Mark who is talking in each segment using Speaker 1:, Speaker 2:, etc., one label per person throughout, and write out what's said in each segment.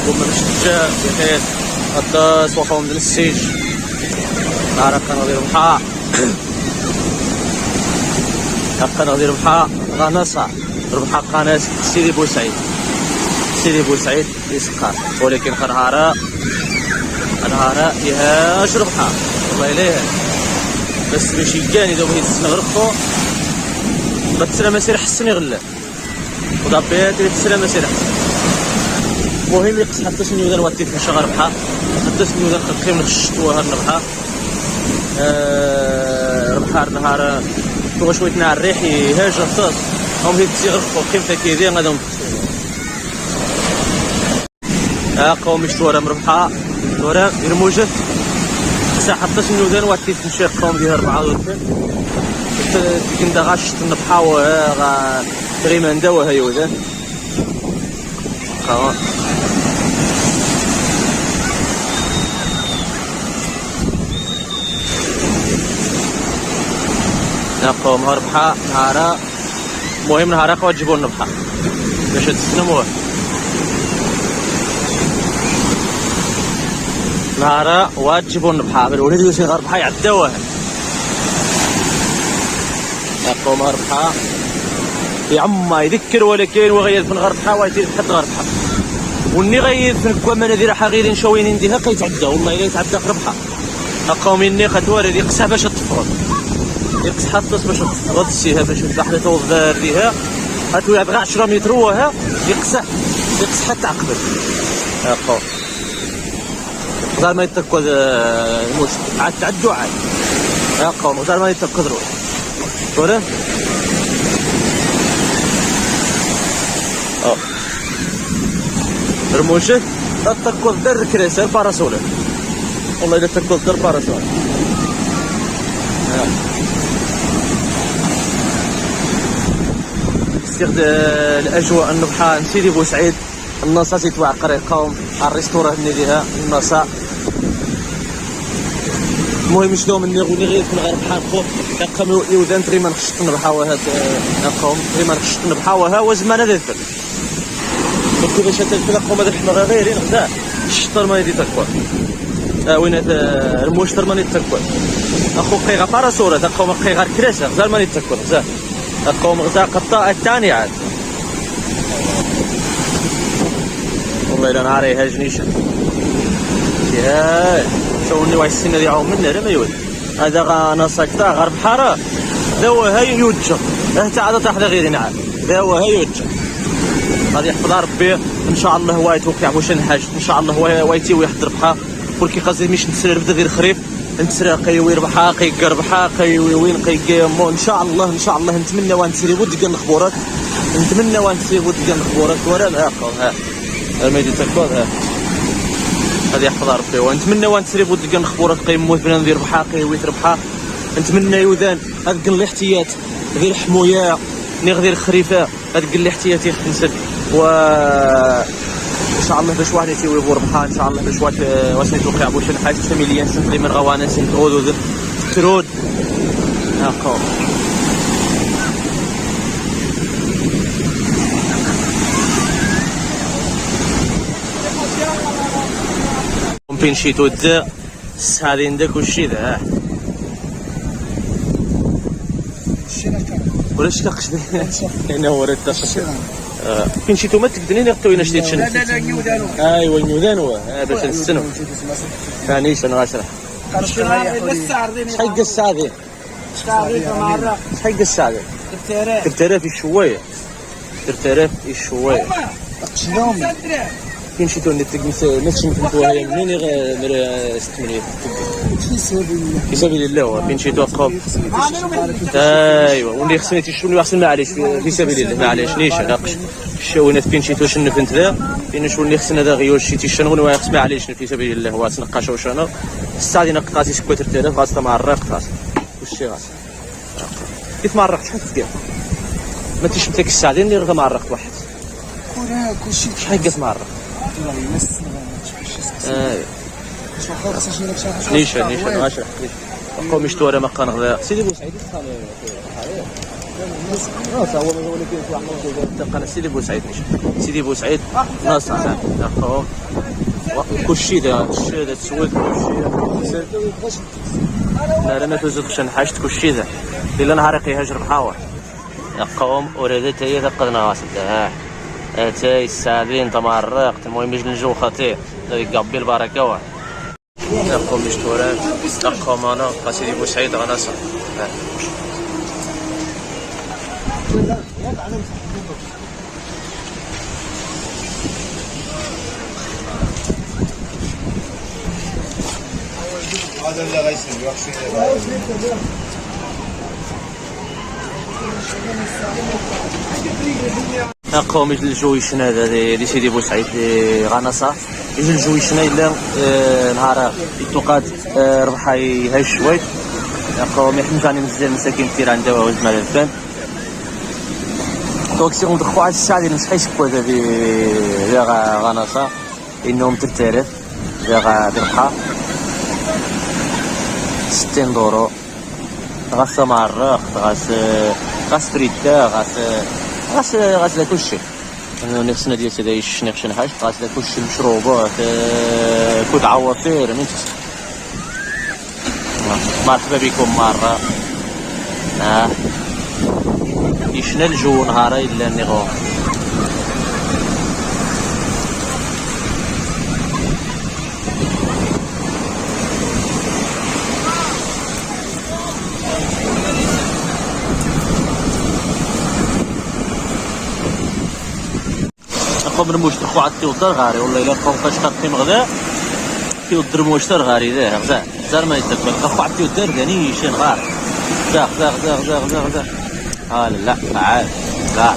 Speaker 1: وما مشجع بخير هدا سوقهم من السيج نهار غادي ربحا غادي ربحا غنصا ربحا قناة سيدي بوسعيد يسقر ولكن نهار ياش ربحا والله إليه بس ماشي كان إذا بغيت تسنغرقو بتسرى مسير حسن يغلى وضبيت تسرى مسير حسن المهم يقص حتى شنو دار واتي في شغل ربحا حتى شنو دار قيم الشتوى هاد ربحا ربحا نهار تو شويه نهار الريح يهاج الطاس هم هيك تيغرقو قيمتها كيدير غادهم قوم مشتورة مربحة تورا يرموجت ساعة حتى شنو دار واتي في نشيق قوم ديال 4 ورفن كندا غاشت نبحا وغا تقريبا داوها يوزان نقوم هربحا نهارا المهم نهارا قوا تجيبو النبحا باش تسلموه نهارا وتجيبو النبحا بالوليد يوسف غربحا يعداوه نقوم هربحا يعما يذكر ولكن وغير في الغربحا ويدير حد غربحا وني غير في الكوامه ندير حغير شوين نديها كيتعدى والله الا يتعدى ربحا قوم اني قد وارد يقسها باش تفرض يقص حتى باش تفرض السيها باش البحر توضى فيها هاتو يبغى 10 متر وها يقص حتى عقبل قوم غير ما يتكوز المشكل عاد تعدوا عاد يا قوم غير ما يتكوزروا ورا رموشه تتكوز در كريسه باراسول والله الا تتكوز در باراسول استغد الاجواء النبحه سيدي بوسعيد النصا تيتوعقر القوم على الريستوران ديالها النصا المهم شنو مني غوني غير في الغرب حالكم كنقاموا يودان تقريبا خشت نبحاو هاد القوم تقريبا خشت نبحاوها وزمان هذا الفل كيفاش تلفل القوم هذا الحمر غيرين غدا الشطر ما يدي تكوى وين هذا المشطر ما يدي تكوى اخو قيغا باراسوره القوم قيغا كراسه غدا ما يدي تكوى غدا القوم غدا قطاع الثاني عاد والله الا نهاري هاجنيش يا شوني واش السنه ديالهم منا لا ما يود هذا انا ساكتا غرب حاره داوها يوجه انت عاد تاخذ غير نعم داوها يوجه غادي يحفظ ربي ان شاء الله هو يتوقع واش نحاج ان شاء الله هو يتي ويحضر بها ولكن قصدي مش نتسرى بدا ديال خريف نتسرى قيوي ربحا قيقربحا قيوي وين قيقيمو ان شاء الله نتمنى ونسري ود ديال الخبورات ورا ها الميدي تكوض ها هذه يحفظها ربي ونتمنى ونسري بود ديال الخبورات قيموت بنا ندير ربحا قيويت ربحا نتمنى يودان هاد الاحتياط غير حمويه غير خريفه هاد الاحتياطي خنسد و ان شاء الله باش واحد يسوي ربحا ان شاء الله باش واش يتوقع واش حاجه فاميليان سنتري من غوانا سنترود ترود ها قوم فين شي تود هذه عندك وشي ذا ولا شكاقش هنا هو راه فين شي توما تقدرين يغطيونا شتي تشن
Speaker 2: لا نيودانو
Speaker 1: ايوا نيودانو باش نستنوا ثانيش انا غاشرح شحال الساعه دي شحال الساعه دي 3000 شويه 3000 شويه
Speaker 2: شنو
Speaker 1: فين شي توني نفس نفهموها هي منين غير 6 في سبيل الله هو فين شي توقف ايوا واللي خصني تشوني احسن معليش في سبيل الله معليش نيش ناقش الشوينات فين شي توشن فهمت ذا فين شو اللي خصنا ذا غيوش شي تيشنغون ويخص معليش في سبيل الله هو تنقاش واش انا الساعه نقاطي سكوت 3000 غاصه مع الرق غاص وشي غاص كيف مع الرق شحال تدير ما تيشبتك الساعه اللي راه مع الرق واحد
Speaker 2: كلشي
Speaker 1: شحال قاس مع الرق نيشان غاشرح قوم مشتوره ما كان غدا سيدي بوسعيد ناصر هو ولكن في واحد تلقى سيدي بوسعيد سيدي بوسعيد ناصر تاعو كلشي داك الشيء هذا تسود كلشي لا ما توزدش نحاشت كلشي ذا الا نهار يهاجر بحاور قوم وريدت هي تقد ناصر اتاي السابين تمرق المهم يجي الجو خطير يقبل البركه واحد نقوم بشتوران نقوم انا قاسيدي بوسعيد غناصر
Speaker 2: هذا اللي غيسلم يخشى
Speaker 1: نقوم يجي الجويشن هذا دي سيدي بوسعيد غناصة يجي الجويشن الا نهار التوقات ربحا يهاج شويه نقوم يحمد عني مزيان مساكين كثير عندها وزن مال الفن دونك سي اون دخوا على الساعه ديال مش حيسكو هذا في غناصة انهم ترترف بربحا 60 دورو غاس معرق غاس فريتا غاس كلشي نفسنا ديال هذا الشنيق شنحاش غاس كلشي مشروبات كود عوافير من مرحبا بكم مرة يشنا الجو نهارا الا نغوم قوم المشتر عاد تيودر غاري والله الا قوم فاش قيم غدا تيودر المشتر غاري ذا غزا زار ما يتقبل قف عاد تيودر ثاني شين غار غزا لا عاد لا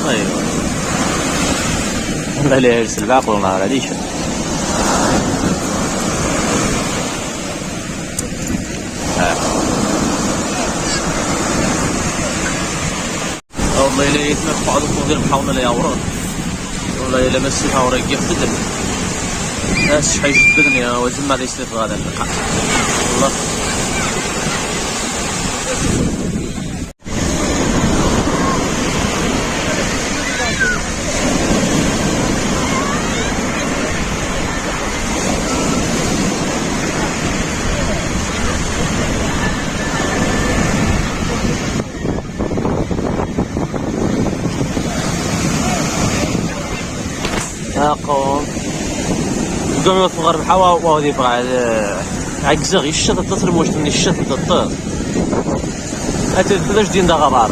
Speaker 1: ايوا لا لا يرسل باقي والله هذيش والله الا يتنفع بعض الطوغير محاولنا لا يورون والله الا مسيتها وراك يفدن ناس شحال يجبدني وزن ما يستفيد هذا اللقاء والله قوم قوم يوصل غرب حوا وهذي بعد عكزغ الشط تطر موش من الشط تطر أنت تلاش دين دا غبار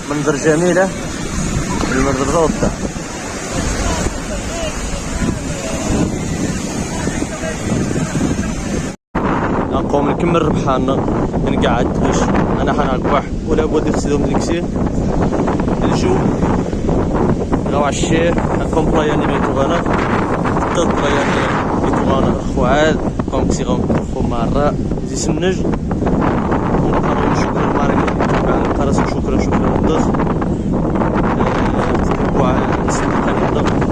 Speaker 1: منظر جميلة المنظر روضة قوم نكمل ربحانا نقعد باش انا حنربح ولا بد يخسرهم ديكسي الجو لو عشيه كومبلا يعني ميتوغانا تطلع يعني ميتوغانا خواد قوم كسيغم خو مرة زي سنج ونقرأ شكرا مارك شكرا ضخ تتبعوا على السلطة